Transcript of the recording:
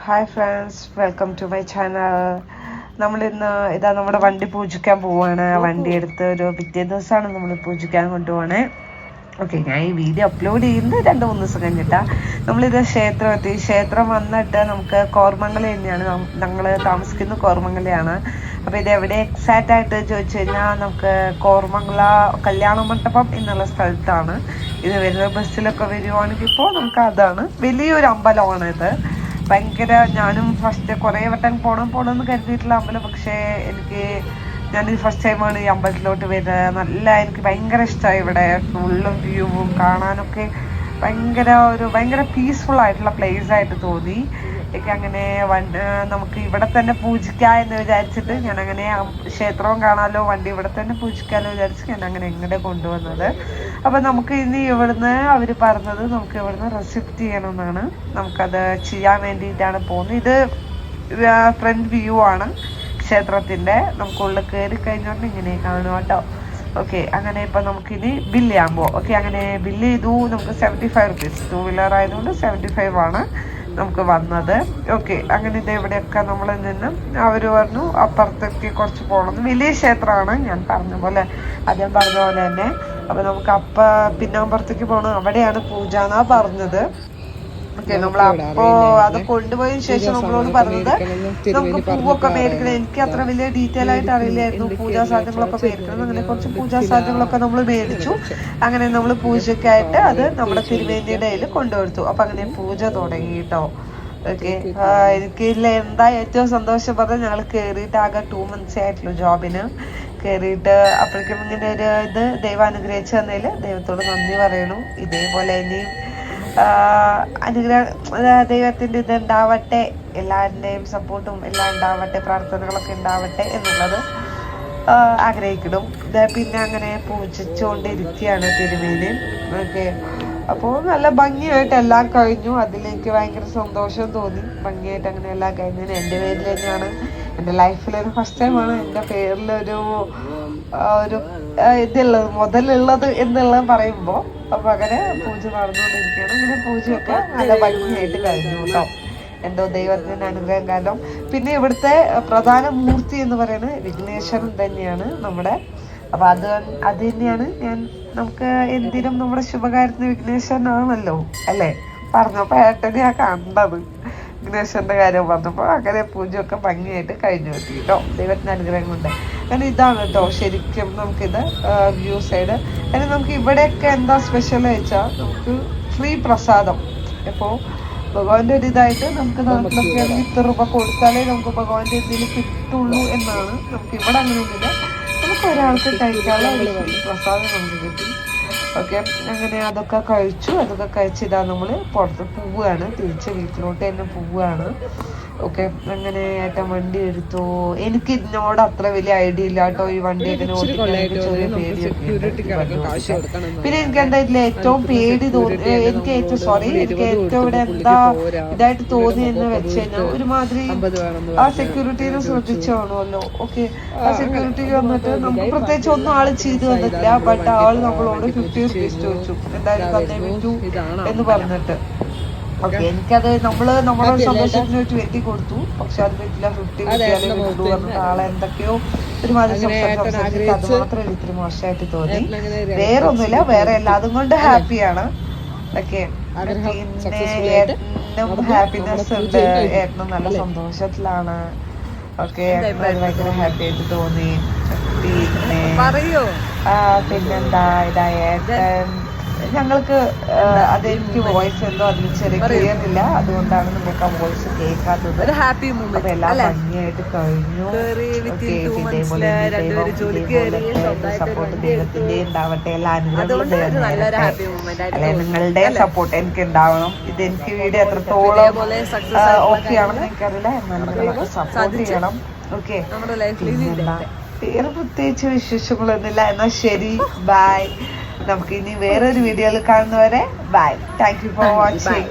Hi friends, welcome to my channel. നമ്മളിന്ന് നമ്മുടെ വണ്ടി പൂജിക്കാൻ പോവാണ്. വണ്ടി എടുത്ത് ഒരു പിറ്റേ ദിവസമാണ് നമ്മൾ പൂജിക്കാൻ കൊണ്ടുപോകണേ. ഓക്കെ, ഞാൻ ഈ വീഡിയോ അപ്ലോഡ് ചെയ്യുന്നത് 2-3 ദിവസം കഴിഞ്ഞിട്ടാ. നമ്മളിത് ക്ഷേത്രം എത്തി. ക്ഷേത്രം വന്നിട്ട് നമുക്ക് കോർമംഗല തന്നെയാണ്, ഞങ്ങൾ താമസിക്കുന്ന കോർമംഗലയാണ്. അപ്പോൾ ഇത് എവിടെ എക്സാക്റ്റ് ആയിട്ട് ചോദിച്ചു കഴിഞ്ഞാൽ നമുക്ക് കോർമംഗല കല്യാണ മണ്ഡപം എന്നുള്ള സ്ഥലത്താണ് ഇത് വരുന്നത്. ബസ്സിലൊക്കെ വരുവാണെങ്കിൽ ഇപ്പോൾ നമുക്ക് അതാണ് വലിയൊരു അമ്പലമാണ് ഇത്. ഭയങ്കര, ഞാനും ഫസ്റ്റ് കുറേ വട്ടം പോകണമെന്ന് കരുതിയിട്ടുള്ള അമ്പലം. പക്ഷേ ഞാനിത് ഫസ്റ്റ് ടൈമാണ് ഈ അമ്പലത്തിലോട്ട് വരുന്നത്. എനിക്ക് ഭയങ്കര ഇഷ്ടമായി. ഇവിടെ ഫുള്ളും വ്യൂവും കാണാനൊക്കെ ഭയങ്കര പീസ്ഫുൾ ആയിട്ടുള്ള പ്ലേസ് ആയിട്ട് തോന്നി എനിക്ക്. അങ്ങനെ നമുക്ക് ഇവിടെ തന്നെ പൂജിക്കാം എന്ന് വിചാരിച്ചിട്ട് ഞാനങ്ങനെ ക്ഷേത്രവും കാണാമല്ലോ, വണ്ടി ഇവിടെ തന്നെ പൂജിക്കാമല്ലോ വിചാരിച്ച് ഞാൻ അങ്ങനെ ഇങ്ങോട്ട് കൊണ്ടുവന്നത്. അപ്പം നമുക്ക് ഇനി ഇവിടുന്ന് അവർ പറഞ്ഞത് നമുക്ക് ഇവിടുന്ന് റെസിപ്റ്റ് ചെയ്യണമെന്നാണ്. നമുക്കത് ചെയ്യാൻ വേണ്ടിയിട്ടാണ് പോകുന്നത്. ഇത് ഫ്രണ്ട് വ്യൂ ആണ് ക്ഷേത്രത്തിൻ്റെ. നമുക്ക് ഉള്ളിൽ കയറി കഴിഞ്ഞോണ്ട് ഇങ്ങനെ കാണും കേട്ടോ. ഓക്കെ, അങ്ങനെ ഇപ്പം നമുക്കിനി ബില്ല് ചെയ്യാൻ പോകാം. ഓക്കെ, അങ്ങനെ ബില്ല് ചെയ്തു. നമുക്ക് 75 റുപ്പീസ്, 2 വീലർ ആയതുകൊണ്ട് 75 ആണ് നമുക്ക് വന്നത്. ഓക്കെ, അങ്ങനെ ഇത് എവിടെയൊക്കെ നമ്മൾ നിന്ന് അവർ പറഞ്ഞു അപ്പുറത്തേക്ക് കുറച്ച് പോകണം. വലിയ ക്ഷേത്രമാണ്, ഞാൻ ആദ്യം പറഞ്ഞ പോലെ തന്നെ. അപ്പം നമുക്ക് പിന്നാമ്പുറത്തേക്ക് പോകണം, അവിടെയാണ് പൂജ എന്നാ പറഞ്ഞത്. ഓക്കെ, അത് കൊണ്ടുപോയതിനു ശേഷം നമ്മളോട് പറഞ്ഞത് നമുക്ക് പൂവൊക്കെ മേടിക്കണം. എനിക്ക് അത്ര വലിയ ഡീറ്റെയിൽ ആയിട്ട് അറിയില്ലായിരുന്നു പൂജാ സാധനങ്ങളൊക്കെ മേടിക്കണം. അങ്ങനെ കുറച്ച് പൂജാ സാധനങ്ങളൊക്കെ നമ്മൾ മേടിച്ചു. അങ്ങനെ നമ്മൾ പൂജയ്ക്കായിട്ട് അത് നമ്മുടെ തിരുവേദിയുടെ കയ്യിൽ കൊണ്ടുകൊടുത്തു. അപ്പൊ അങ്ങനെ പൂജ തുടങ്ങി കേട്ടോ. ഓക്കെ, എന്താ ഏറ്റവും സന്തോഷം പറഞ്ഞാൽ ഞങ്ങൾ കയറിയിട്ട് ആകെ 2 months ആയിട്ടുള്ളൂ ജോബിന് കയറിയിട്ട്. അപ്പോഴേക്കും ഇങ്ങനെ ഒരു ദൈവം അനുഗ്രഹിച്ചു തന്നതിൽ ദൈവത്തോട് നന്ദി പറയണു. ഇതേപോലെ ഇനിയും ദൈവത്തിൻ്റെ ഇത് ഉണ്ടാവട്ടെ, എല്ലാവരുടെയും സപ്പോർട്ടും എല്ലാം ഉണ്ടാവട്ടെ, പ്രാർത്ഥനകളൊക്കെ ഉണ്ടാവട്ടെ എന്നുള്ളത് ആഗ്രഹിക്കണം. പിന്നെ അങ്ങനെ പൂജിച്ചുകൊണ്ടിരിക്കുകയാണ് തിരുമേനി. ഓക്കെ, അപ്പോൾ നല്ല ഭംഗിയായിട്ട് എല്ലാം കഴിഞ്ഞു. അതിലെനിക്ക് ഭയങ്കര സന്തോഷം തോന്നി. ഭംഗിയായിട്ട് അങ്ങനെ എല്ലാം കഴിഞ്ഞതിന് എൻ്റെ പേരിൽ തന്നെയാണ്, എൻ്റെ ലൈഫിലൊരു ഫസ്റ്റ് ടൈമാണ് എൻ്റെ പേരിലൊരു മുതലുള്ളത് എന്നുള്ളത് പറയുമ്പോൾ. അപ്പൊ അങ്ങനെ പൂജ നടന്നുകൊണ്ടിരിക്കുകയാണ്. അങ്ങനെ പൂജയൊക്കെ നല്ല ഭംഗിയായിട്ട് കഴിഞ്ഞു കേട്ടോ. എന്തോ ദൈവത്തിന്റെ അനുഗ്രഹം കാരണം. പിന്നെ ഇവിടുത്തെ പ്രധാന മൂർത്തി എന്ന് പറയുന്നത് വിഘ്നേശ്വരൻ തന്നെയാണ് നമ്മുടെ. അപ്പൊ അത് തന്നെയാണ് നമുക്ക് എന്തിനും നമ്മുടെ ശുഭകാര്യത്തിന് വിഘ്നേശ്വരനാണല്ലോ അല്ലേ പറഞ്ഞപ്പോ ഏട്ടനെ കണ്ടത് വിഘ്നേശ്വരന്റെ കാര്യം പറഞ്ഞപ്പോൾ. അങ്ങനെ പൂജയൊക്കെ ഭംഗിയായിട്ട് കഴിഞ്ഞു കിട്ടി കേട്ടോ, ദൈവത്തിന്റെ അനുഗ്രഹം കൊണ്ട്. അങ്ങനെ ഇതാണ് കേട്ടോ ശരിക്കും നമുക്കിത് വ്യൂ സൈഡ്. അല്ലെങ്കിൽ നമുക്ക് ഇവിടെയൊക്കെ എന്താ സ്പെഷ്യൽ വെച്ചാൽ നമുക്ക് ഫ്രീ പ്രസാദം. ഇപ്പോൾ ഭഗവാന്റെ ഒരു ഇതായിട്ട് നമുക്ക് നാട്ടിലൊക്കെ ഇത്ര രൂപ കൊടുത്താലേ നമുക്ക് ഭഗവാന്റെ ഇതിൽ കിട്ടുള്ളൂ എന്നാണ്. നമുക്ക് ഇവിടെ അങ്ങനെയൊന്നുമില്ല, നമുക്ക് ഒരാൾക്ക് കഴിക്കാനുള്ള ഒരു ഫ്രീ പ്രസാദം നമുക്ക് കിട്ടി. ഓക്കെ, അങ്ങനെ അതൊക്കെ കഴിച്ചിതാ നമ്മൾ പുറത്ത് പോവുകയാണ്, തിരിച്ച് വീട്ടിലോട്ട് തന്നെ പോവുകയാണ്. ഓക്കെ, അങ്ങനെ ഏട്ടൻ വണ്ടി എടുത്തു. എനിക്ക് ഇതിനോട് അത്ര വലിയ ഐഡിയ ഇല്ല കേട്ടോ, ഈ വണ്ടിയൊക്കെ ഓടിക്കാൻ ചെറിയ പേടിയൊക്കെ. പിന്നെ എനിക്ക് എന്താ ഇതിൽ ഏറ്റവും പേടി തോന്നി, എനിക്ക് ഏറ്റവും ഇവിടെ എന്താ ഇതായിട്ട് തോന്നി എന്ന് വെച്ച് കഴിഞ്ഞാൽ ഒരുമാതിരി ആ സെക്യൂരിറ്റീനെ ശ്രദ്ധിച്ചോണല്ലോ. ഓക്കെ, ആ സെക്യൂരിറ്റി വന്നിട്ട് നമുക്ക് പ്രത്യേകിച്ച് ഒന്നും ആള് ചെയ്തു വന്നിട്ടില്ല. ബട്ട് ആള് നമ്മളോട് 50 റുപ്പീസ് ചോദിച്ചു, എന്തായാലും തന്നെ വിറ്റു എന്ന് പറഞ്ഞിട്ട്. ഓക്കെ, എനിക്കത് നമ്മുടെ സന്തോഷത്തിന് വേണ്ടി വെട്ടി കൊടുത്തു. പക്ഷെ അത് പറ്റില്ല, 50 കിട്ടിയാലേ വിട്ടു പറഞ്ഞിട്ട് ആളെ എന്തൊക്കെയോ ഒരുമാതിരി സംസാരിച്ചിട്ട് അത് മാത്രം ഇത്തിരി മോശമായിട്ട് തോന്നി. വേറൊന്നുമില്ല, വേറെ അല്ല, അതും കൊണ്ട് ഹാപ്പിയാണ്. ഓക്കെ, പിന്നെ ഏട്ടനും ഹാപ്പിനെസ് ഉണ്ട്, ഏട്ടനും നല്ല സന്തോഷത്തിലാണ്. ഓക്കെ, ഭയങ്കര ഹാപ്പി ആയിട്ട് തോന്നി. പിന്നെന്താ ഏട്ടൻ ഞങ്ങൾക്ക് അതെനിക്ക് വോയിസ് എന്തോ അതിന് ചെറിയ ക്ലിയർ ഇല്ല, അതുകൊണ്ടാണ് നിങ്ങൾക്ക് ആ വോയിസ് കേൾക്കാത്തത്. അപ്പൊ എല്ലാം ഭംഗിയായിട്ട് കഴിഞ്ഞു. സപ്പോർട്ട് ദൈവത്തിന്റെ ഉണ്ടാവട്ടെ, എല്ലാ അനുഗ്രഹങ്ങളും അല്ലെ നിങ്ങളുടെ സപ്പോർട്ട് എനിക്ക് ഉണ്ടാവണം. ഇതെനിക്ക് വീഡിയോ എത്രത്തോളം ഓക്കെ ആണെന്ന് എനിക്കറിയില്ല, എന്നാലും നിങ്ങൾക്ക് സപ്പോർട്ട് ചെയ്യണം. ഓക്കെ, വേറെ പ്രത്യേകിച്ച് വിശേഷങ്ങളൊന്നുമില്ല. എന്നാൽ ശരി, ബൈ. നമുക്ക് ഇനി വേറൊരു വീഡിയോയിൽ കാണുന്നവരെ bye. Thank you for watching.